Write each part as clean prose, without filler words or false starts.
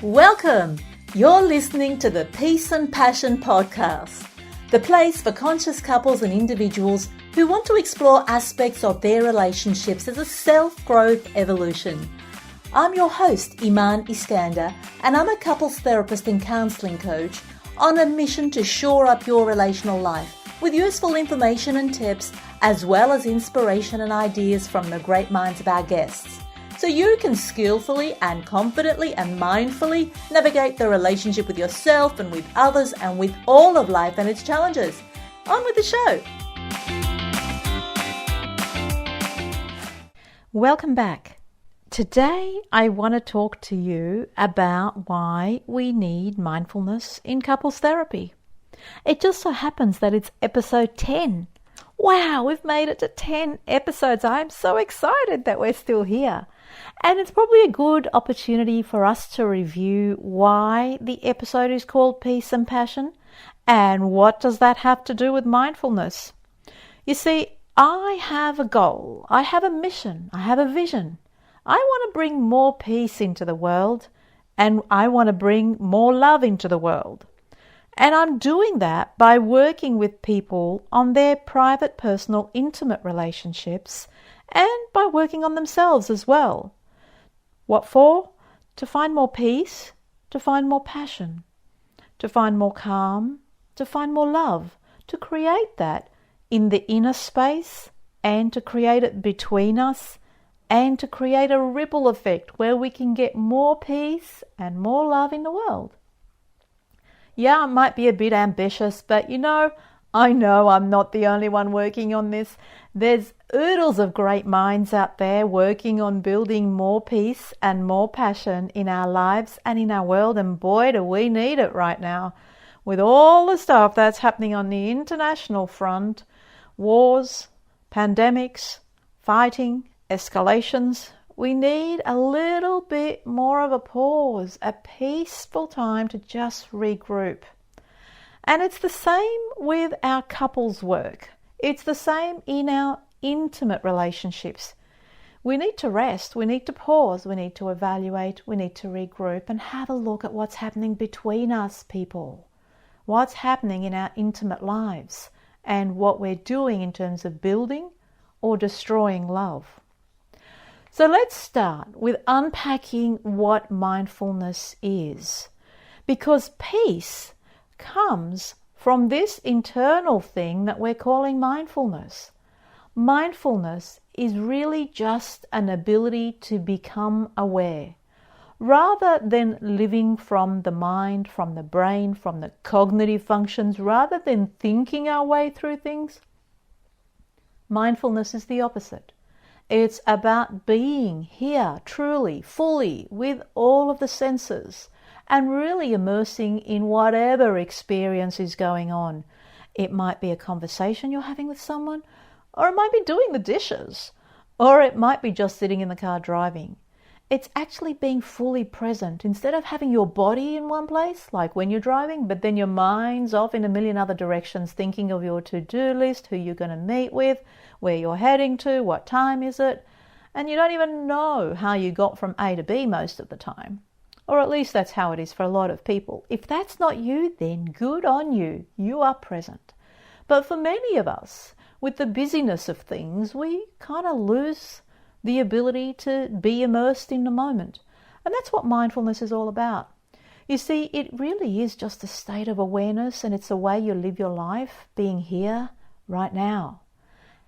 Welcome! You're listening to the Peace and Passion podcast, the place for conscious couples and individuals who want to explore aspects of their relationships as a self-growth evolution. I'm your host, Iman Iskander, and I'm a couples therapist and counselling coach on a mission to shore up your relational life with useful information and tips, as well as inspiration and ideas from the great minds of our guests, so you can skillfully and confidently and mindfully navigate the relationship with yourself and with others and with all of life and its challenges. On with the show. Welcome back. Today I want to talk to you about why we need mindfulness in couples therapy. It just so happens that it's episode 10. Wow, we've made it to 10 episodes. I'm so excited that we're still here. And it's probably a good opportunity for us to review why the episode is called Peace and Passion and what does that have to do with mindfulness. You see, I have a goal, I have a mission, I have a vision. I want to bring more peace into the world and I want to bring more love into the world. And I'm doing that by working with people on their private, personal, intimate relationships and by working on themselves as well. What for? To find more peace, to find more passion, to find more calm, to find more love, to create that in the inner space and to create it between us and to create a ripple effect where we can get more peace and more love in the world. Yeah, it might be a bit ambitious, but I know I'm not the only one working on this. There's oodles of great minds out there working on building more peace and more passion in our lives and in our world, and boy, do we need it right now. With all the stuff that's happening on the international front, wars, pandemics, fighting, escalations, we need a little bit more of a pause, a peaceful time to just regroup. And it's the same with our couples work. It's the same in our intimate relationships. We need to rest, we need to pause, we need to evaluate, we need to regroup and have a look at what's happening between us people. What's happening in our intimate lives and what we're doing in terms of building or destroying love. So let's start with unpacking what mindfulness is, because peace comes from this internal thing that we're calling mindfulness. Mindfulness is really just an ability to become aware, rather than living from the mind, from the brain, from the cognitive functions, rather than thinking our way through things. Mindfulness is the opposite. It's about being here, truly, fully, with all of the senses, and really immersing in whatever experience is going on. It might be a conversation you're having with someone, or it might be doing the dishes, or it might be just sitting in the car driving. It's actually being fully present instead of having your body in one place, like when you're driving, but then your mind's off in a million other directions, thinking of your to-do list, who you're going to meet with, where you're heading to, what time is it, and you don't even know how you got from A to B most of the time. Or at least that's how it is for a lot of people. If that's not you, then good on you. You are present. But for many of us, with the busyness of things, we kind of lose the ability to be immersed in the moment. And that's what mindfulness is all about. You see, it really is just a state of awareness, and it's the way you live your life, being here right now.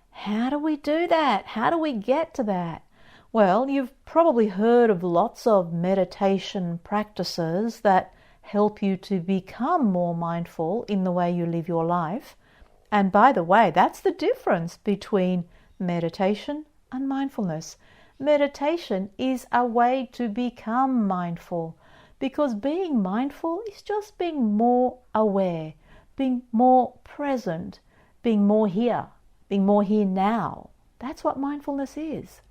How do we do that? How do we get to that? Well, you've probably heard of lots of meditation practices that help you to become more mindful in the way you live your life. And by the way, that's the difference between meditation and mindfulness. Meditation is a way to become mindful, because being mindful is just being more aware, being more present, being more here now. That's what mindfulness is.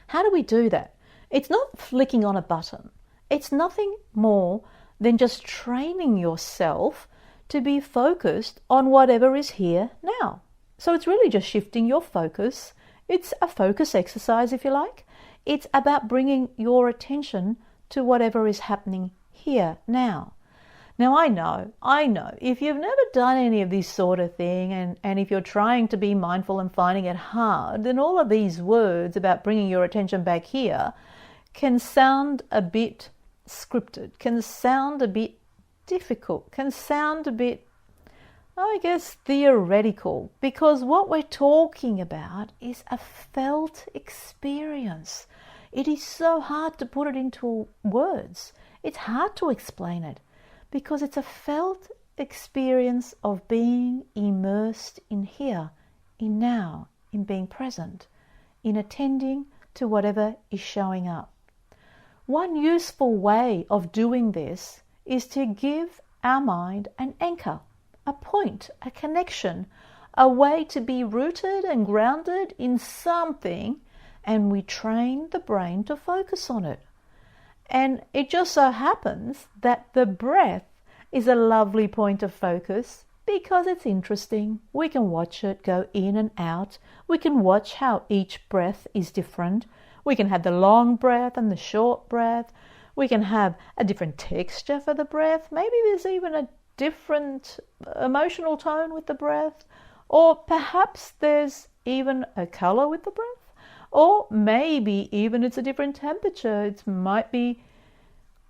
How do we do that? It's not flicking on a button. It's nothing more than just training yourself to be focused on whatever is here now. So it's really just shifting your focus. It's a focus exercise, if you like. It's about bringing your attention to whatever is happening here, now. Now, I know, if you've never done any of this sort of thing, and if you're trying to be mindful and finding it hard, then all of these words about bringing your attention back here can sound a bit scripted, can sound a bit difficult, can sound a bit, I guess, theoretical, because what we're talking about is a felt experience. It is so hard to put it into words. It's hard to explain it because it's a felt experience of being immersed in here, in now, in being present, in attending to whatever is showing up. One useful way of doing this is to give our mind an anchor, a point, a connection, a way to be rooted and grounded in something, and we train the brain to focus on it. And it just so happens that the breath is a lovely point of focus because it's interesting. We can watch it go in and out. We can watch how each breath is different. We can have the long breath and the short breath. We can have a different texture for the breath. Maybe there's even a different emotional tone with the breath. Or perhaps there's even a color with the breath. Or maybe even it's a different temperature. It might be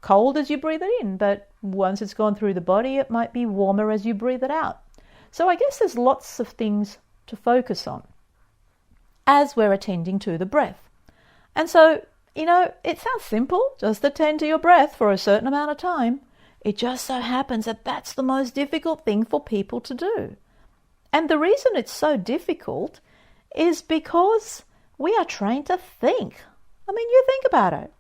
cold as you breathe it in, but once it's gone through the body, it might be warmer as you breathe it out. So I guess there's lots of things to focus on as we're attending to the breath. And so, it sounds simple, just attend to your breath for a certain amount of time. It just so happens that that's the most difficult thing for people to do. And the reason it's so difficult is because we are trained to think. I mean, you think about it.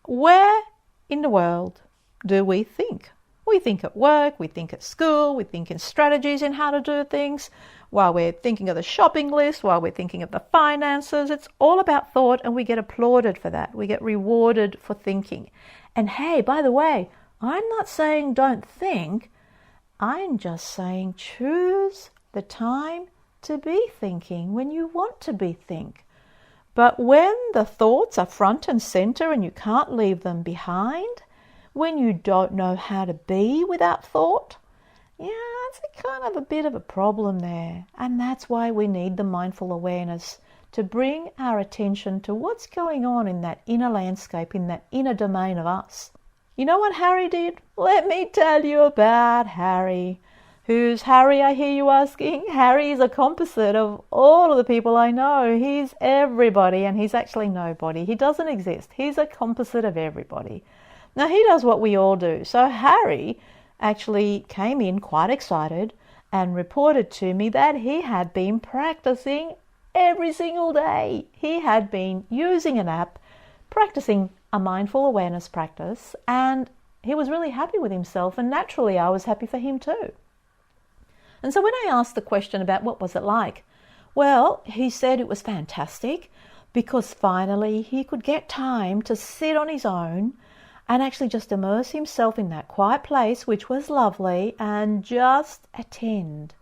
Where in the world do we think? We think at work, we think at school, we think in strategies in how to do things, while we're thinking of the shopping list, while we're thinking of the finances. It's all about thought, and we get applauded for that. We get rewarded for thinking. And hey, by the way, I'm not saying don't think. I'm just saying choose the time to be thinking when you want to be think. But when the thoughts are front and center and you can't leave them behind, when you don't know how to be without thought, it's a kind of a bit of a problem there. And that's why we need the mindful awareness to bring our attention to what's going on in that inner landscape, in that inner domain of us. You know what Harry did? Let me tell you about Harry. Who's Harry, I hear you asking? Harry is a composite of all of the people I know. He's everybody, and he's actually nobody. He doesn't exist. He's a composite of everybody. Now, he does what we all do. So Harry actually came in quite excited and reported to me that he had been practicing every single day. He had been using an app, practicing a mindful awareness practice, and he was really happy with himself, and naturally I was happy for him too. And so when I asked the question about what was it like, well, he said it was fantastic because finally he could get time to sit on his own and actually just immerse himself in that quiet place, which was lovely, and just attend.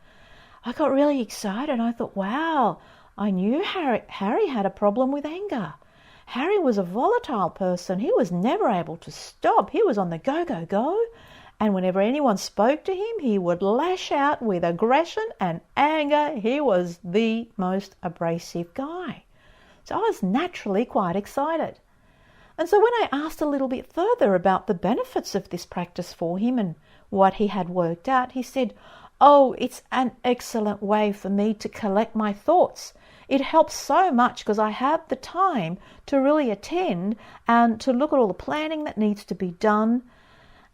I got really excited. I thought, wow, I knew Harry had a problem with anger. Harry was a volatile person. He was never able to stop. He was on the go, go, go. And whenever anyone spoke to him, he would lash out with aggression and anger. He was the most abrasive guy. So I was naturally quite excited. And so when I asked a little bit further about the benefits of this practice for him and what he had worked out, he said, oh, it's an excellent way for me to collect my thoughts. It helps so much because I have the time to really attend and to look at all the planning that needs to be done,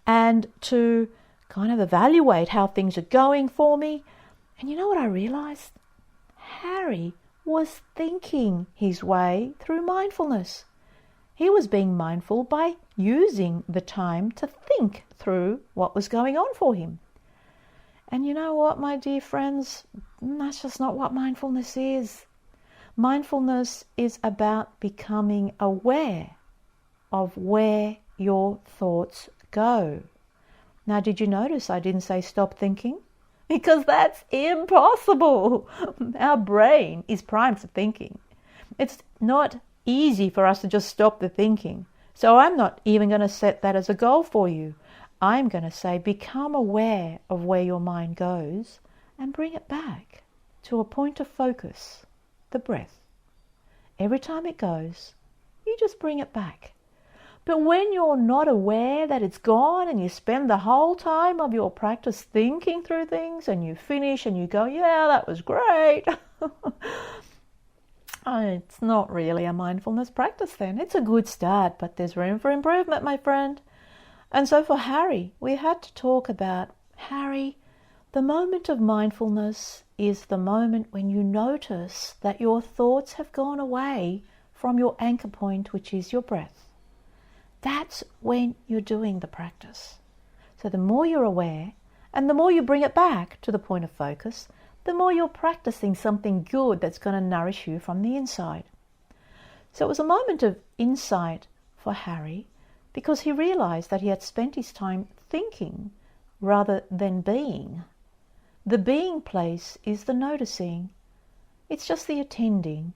and to kind of evaluate how things are going for me. And you know what I realized? Harry was thinking his way through mindfulness. He was being mindful by using the time to think through what was going on for him. And you know what, my dear friends? That's just not what mindfulness is. Mindfulness is about becoming aware of where your thoughts go. Now, did you notice I didn't say stop thinking? Because that's impossible. Our brain is primed for thinking. It's not easy for us to just stop the thinking. So I'm not even going to set that as a goal for you. I'm going to say become aware of where your mind goes and bring it back to a point of focus, the breath. Every time it goes, you just bring it back. But when you're not aware that it's gone and you spend the whole time of your practice thinking through things and you finish and you go, yeah, that was great. It's not really a mindfulness practice then. It's a good start, but there's room for improvement, my friend. And so for Harry, we had to talk about, Harry, the moment of mindfulness is the moment when you notice that your thoughts have gone away from your anchor point, which is your breath. That's when you're doing the practice. So the more you're aware and the more you bring it back to the point of focus, the more you're practicing something good that's going to nourish you from the inside. So it was a moment of insight for Harry because he realized that he had spent his time thinking rather than being. The being place is the noticing. It's just the attending.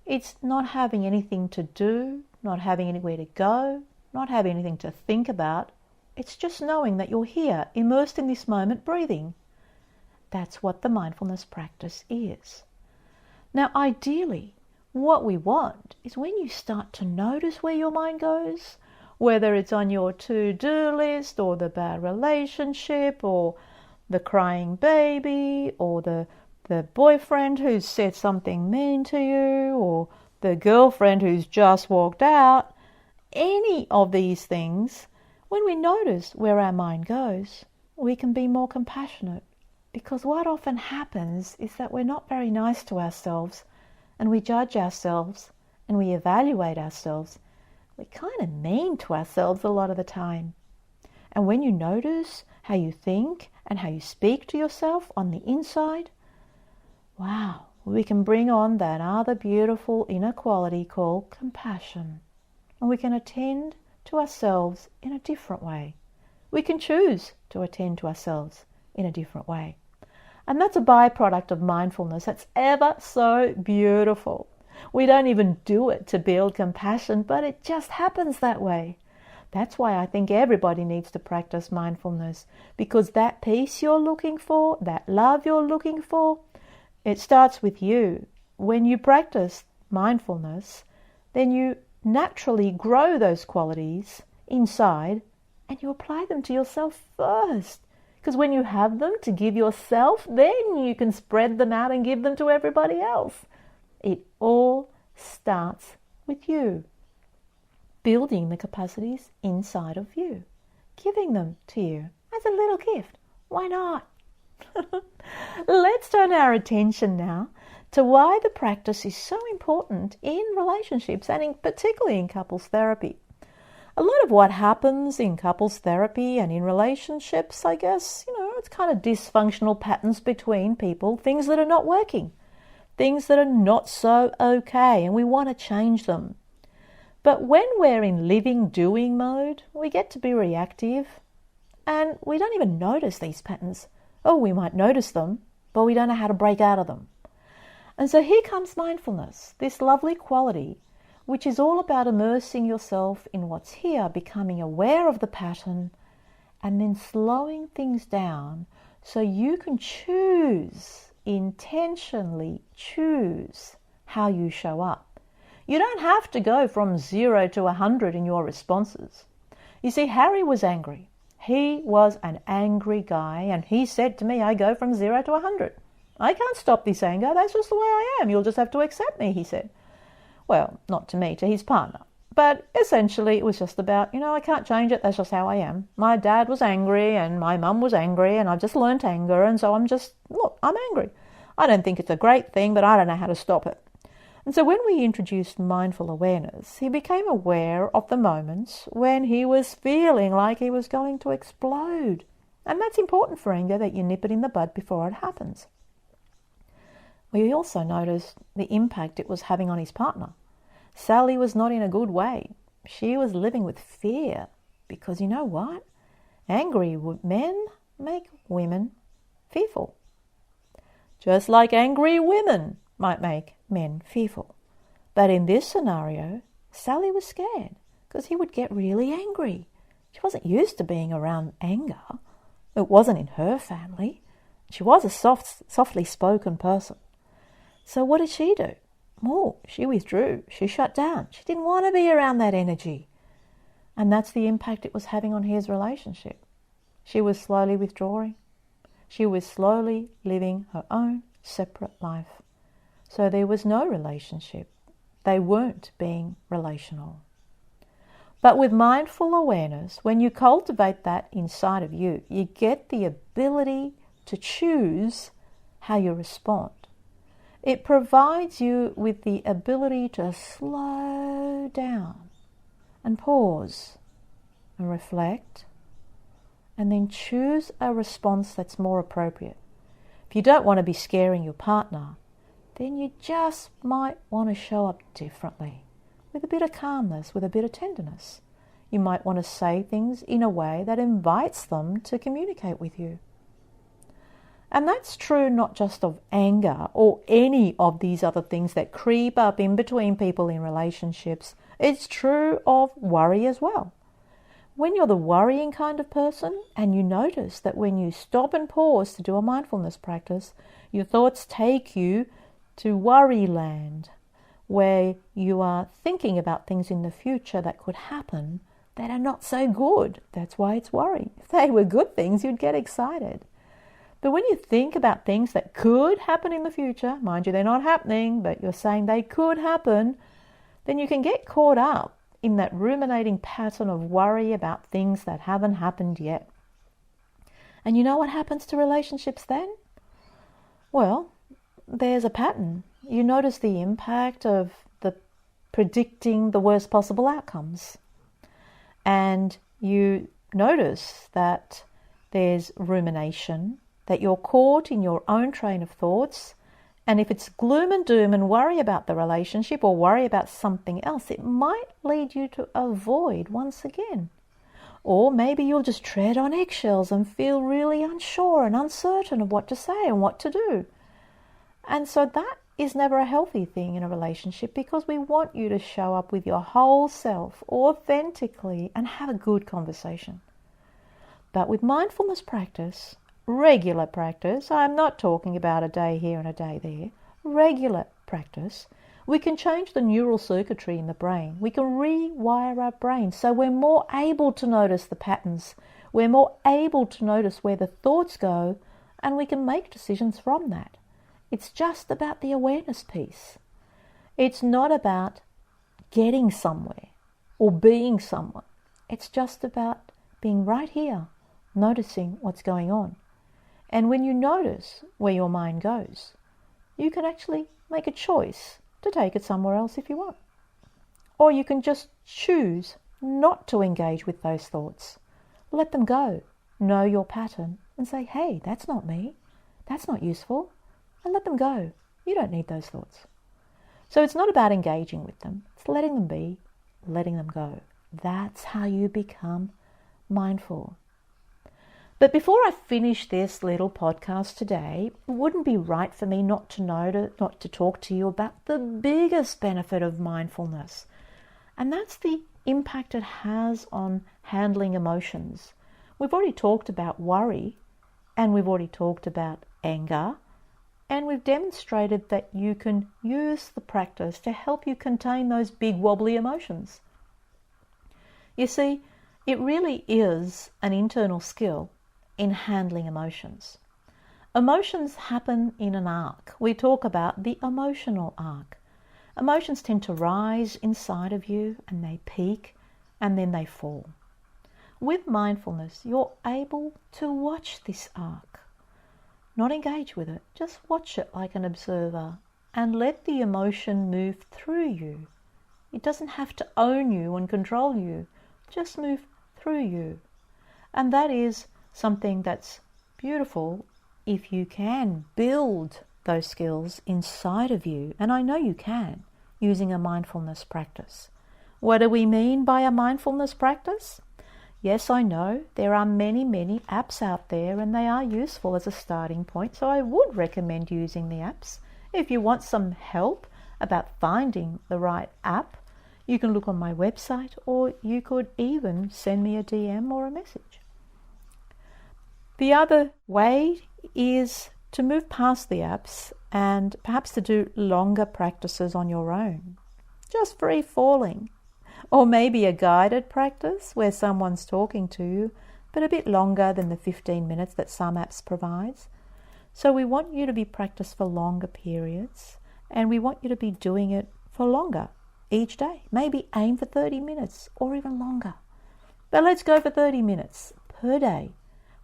It's not having anything to do, not having anywhere to go, not having anything to think about. It's just knowing that you're here, immersed in this moment, breathing. That's what the mindfulness practice is. Now, ideally, what we want is when you start to notice where your mind goes, whether it's on your to-do list or the bad relationship or the crying baby or the boyfriend who's said something mean to you or the girlfriend who's just walked out, any of these things, when we notice where our mind goes, we can be more compassionate. Because what often happens is that we're not very nice to ourselves and we judge ourselves and we evaluate ourselves. We're kind of mean to ourselves a lot of the time. And when you notice how you think and how you speak to yourself on the inside, wow, we can bring on that other beautiful inner quality called compassion. And we can attend to ourselves in a different way. We can choose to attend to ourselves in a different way. And that's a byproduct of mindfulness. That's ever so beautiful. We don't even do it to build compassion, but it just happens that way. That's why I think everybody needs to practice mindfulness, because that peace you're looking for, that love you're looking for, it starts with you. When you practice mindfulness, then you naturally grow those qualities inside and you apply them to yourself first. Because when you have them to give yourself, then you can spread them out and give them to everybody else. It all starts with you. Building the capacities inside of you. Giving them to you as a little gift. Why not? Let's turn our attention now to why the practice is so important in relationships and particularly in couples therapy. A lot of what happens in couples therapy and in relationships, I guess, it's kind of dysfunctional patterns between people, things that are not working, things that are not so okay, and we want to change them. But when we're in living, doing mode, we get to be reactive and we don't even notice these patterns. Oh, we might notice them, but we don't know how to break out of them. And so here comes mindfulness, this lovely quality, which is all about immersing yourself in what's here, becoming aware of the pattern, and then slowing things down so you can intentionally choose how you show up. You don't have to go from 0 to 100 in your responses. You see, Harry was angry. He was an angry guy, and he said to me, I go from 0 to 100. I can't stop this anger. That's just the way I am. You'll just have to accept me, he said. Well, not to me, to his partner. But essentially it was just about, I can't change it. That's just how I am. My dad was angry and my mum was angry and I've just learnt anger. And so I'm angry. I don't think it's a great thing, but I don't know how to stop it. And so when we introduced mindful awareness, he became aware of the moments when he was feeling like he was going to explode. And that's important for anger, that you nip it in the bud before it happens. We also noticed the impact it was having on his partner. Sally was not in a good way. She was living with fear because you know what? Angry men make women fearful. Just like angry women might make men fearful. But in this scenario, Sally was scared because he would get really angry. She wasn't used to being around anger. It wasn't in her family. She was a softly spoken person. So what did she do? Oh, she withdrew. She shut down. She didn't want to be around that energy. And that's the impact it was having on his relationship. She was slowly withdrawing. She was slowly living her own separate life. So there was no relationship. They weren't being relational. But with mindful awareness, when you cultivate that inside of you, you get the ability to choose how you respond. It provides you with the ability to slow down and pause and reflect and then choose a response that's more appropriate. If you don't want to be scaring your partner, then you just might want to show up differently, with a bit of calmness, with a bit of tenderness. You might want to say things in a way that invites them to communicate with you. And that's true not just of anger or any of these other things that creep up in between people in relationships. It's true of worry as well. When you're the worrying kind of person and you notice that when you stop and pause to do a mindfulness practice, your thoughts take you to worry land, where you are thinking about things in the future that could happen that are not so good. That's why it's worry. If they were good things, you'd get excited. But when you think about things that could happen in the future, mind you, they're not happening, but you're saying they could happen, then you can get caught up in that ruminating pattern of worry about things that haven't happened yet. And you know what happens to relationships then? Well, there's a pattern. You notice the impact of the predicting the worst possible outcomes. And you notice that there's rumination, that you're caught in your own train of thoughts. And if it's gloom and doom and worry about the relationship or worry about something else, it might lead you to avoid once again. Or maybe you'll just tread on eggshells and feel really unsure and uncertain of what to say and what to do. And so that is never a healthy thing in a relationship, because we want you to show up with your whole self authentically and have a good conversation. But with mindfulness practice, regular practice, I'm not talking about a day here and a day there, regular practice, we can change the neural circuitry in the brain. We can rewire our brain so we're more able to notice the patterns. We're more able to notice where the thoughts go, and we can make decisions from that. It's just about the awareness piece. It's not about getting somewhere or being someone. It's just about being right here, noticing what's going on. And when you notice where your mind goes, you can actually make a choice to take it somewhere else if you want. Or you can just choose not to engage with those thoughts. Let them go. Know your pattern and say, hey, that's not me. That's not useful. And let them go. You don't need those thoughts. So it's not about engaging with them. It's letting them be, letting them go. That's how you become mindful. But before I finish this little podcast today, it wouldn't be right for me not to talk to you about the biggest benefit of mindfulness. And that's the impact it has on handling emotions. We've already talked about worry, and we've already talked about anger, and we've demonstrated that you can use the practice to help you contain those big wobbly emotions. You see, it really is an internal skill in handling emotions. Emotions happen in an arc. We talk about the emotional arc. Emotions tend to rise inside of you, and they peak and then they fall. With mindfulness, you're able to watch this arc. Not engage with it, just watch it like an observer and let the emotion move through you. It doesn't have to own you and control you, just move through you. And that is something that's beautiful if you can build those skills inside of you. And I know you can, using a mindfulness practice. What do we mean by a mindfulness practice? Yes, I know there are many, many apps out there, and they are useful as a starting point. So I would recommend using the apps. If you want some help about finding the right app, you can look on my website, or you could even send me a DM or a message. The other way is to move past the apps and perhaps to do longer practices on your own, just free falling, or maybe a guided practice where someone's talking to you, but a bit longer than the 15 minutes that some apps provides. So we want you to be practiced for longer periods, and we want you to be doing it for longer each day. Maybe aim for 30 minutes or even longer. But let's go for 30 minutes per day.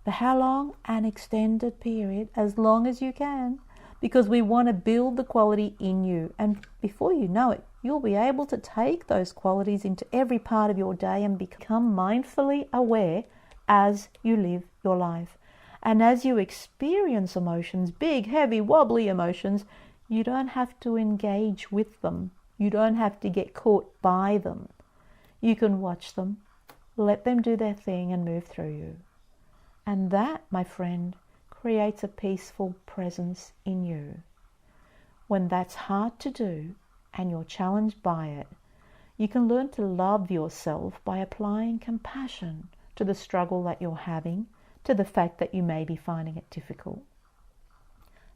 For how long? An extended period, as long as you can, because we want to build the quality in you. And before you know it, you'll be able to take those qualities into every part of your day and become mindfully aware as you live your life. And as you experience emotions, big, heavy, wobbly emotions, you don't have to engage with them. You don't have to get caught by them. You can watch them, let them do their thing and move through you. And that, my friend, creates a peaceful presence in you. When that's hard to do and you're challenged by it, you can learn to love yourself by applying compassion to the struggle that you're having, to the fact that you may be finding it difficult.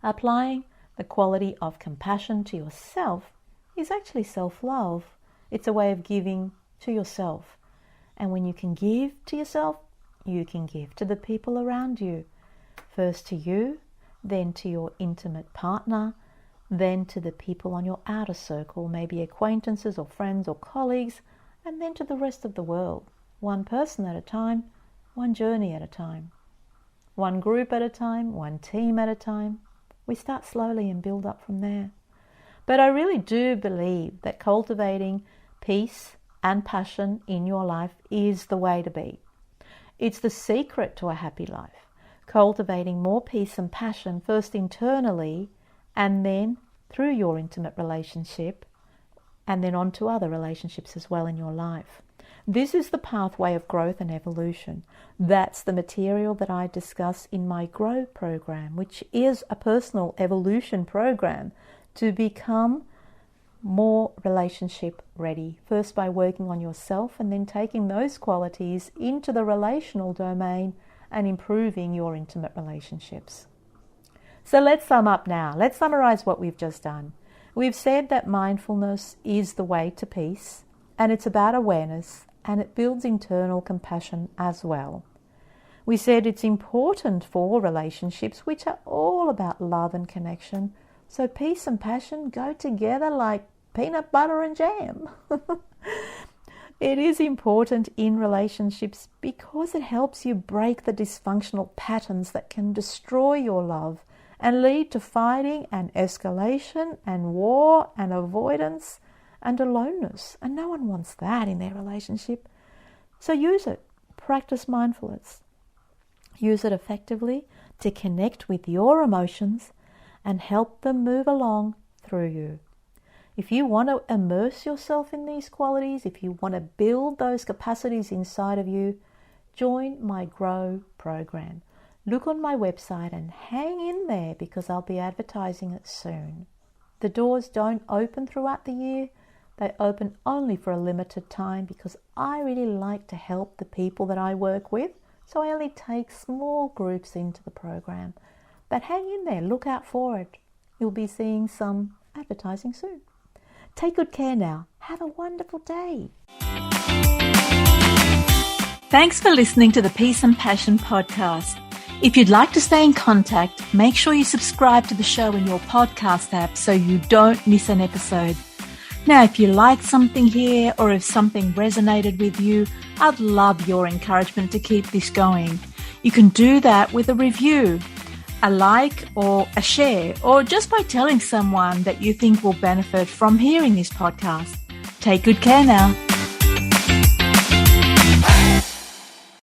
Applying the quality of compassion to yourself is actually self-love. It's a way of giving to yourself. And when you can give to yourself, you can give to the people around you. First to you, then to your intimate partner, then to the people on your outer circle, maybe acquaintances or friends or colleagues, and then to the rest of the world. One person at a time, one journey at a time. One group at a time, one team at a time. We start slowly and build up from there. But I really do believe that cultivating peace and passion in your life is the way to be. It's the secret to a happy life. Cultivating more peace and passion, first internally, and then through your intimate relationship, and then on to other relationships as well in your life. This is the pathway of growth and evolution. That's the material that I discuss in my Grow program, which is a personal evolution program to become more relationship ready. First by working on yourself, and then taking those qualities into the relational domain and improving your intimate relationships. So let's sum up now. Let's summarize what we've just done. We've said that mindfulness is the way to peace, and it's about awareness, and it builds internal compassion as well. We said it's important for relationships, which are all about love and connection. So peace and passion go together like peanut butter and jam. It is important in relationships because it helps you break the dysfunctional patterns that can destroy your love and lead to fighting and escalation and war and avoidance and aloneness. And no one wants that in their relationship. So use it. Practice mindfulness. Use it effectively to connect with your emotions and help them move along through you. If you want to immerse yourself in these qualities, if you want to build those capacities inside of you, join my Grow program. Look on my website and hang in there, because I'll be advertising it soon. The doors don't open throughout the year. They open only for a limited time, because I really like to help the people that I work with. So I only take small groups into the program. But hang in there, look out for it. You'll be seeing some advertising soon. Take good care now. Have a wonderful day. Thanks for listening to the Peace and Passion podcast. If you'd like to stay in contact, make sure you subscribe to the show in your podcast app so you don't miss an episode. Now, if you like something here, or if something resonated with you, I'd love your encouragement to keep this going. You can do that with a review, a like or a share, or just by telling someone that you think will benefit from hearing this podcast. Take good care now.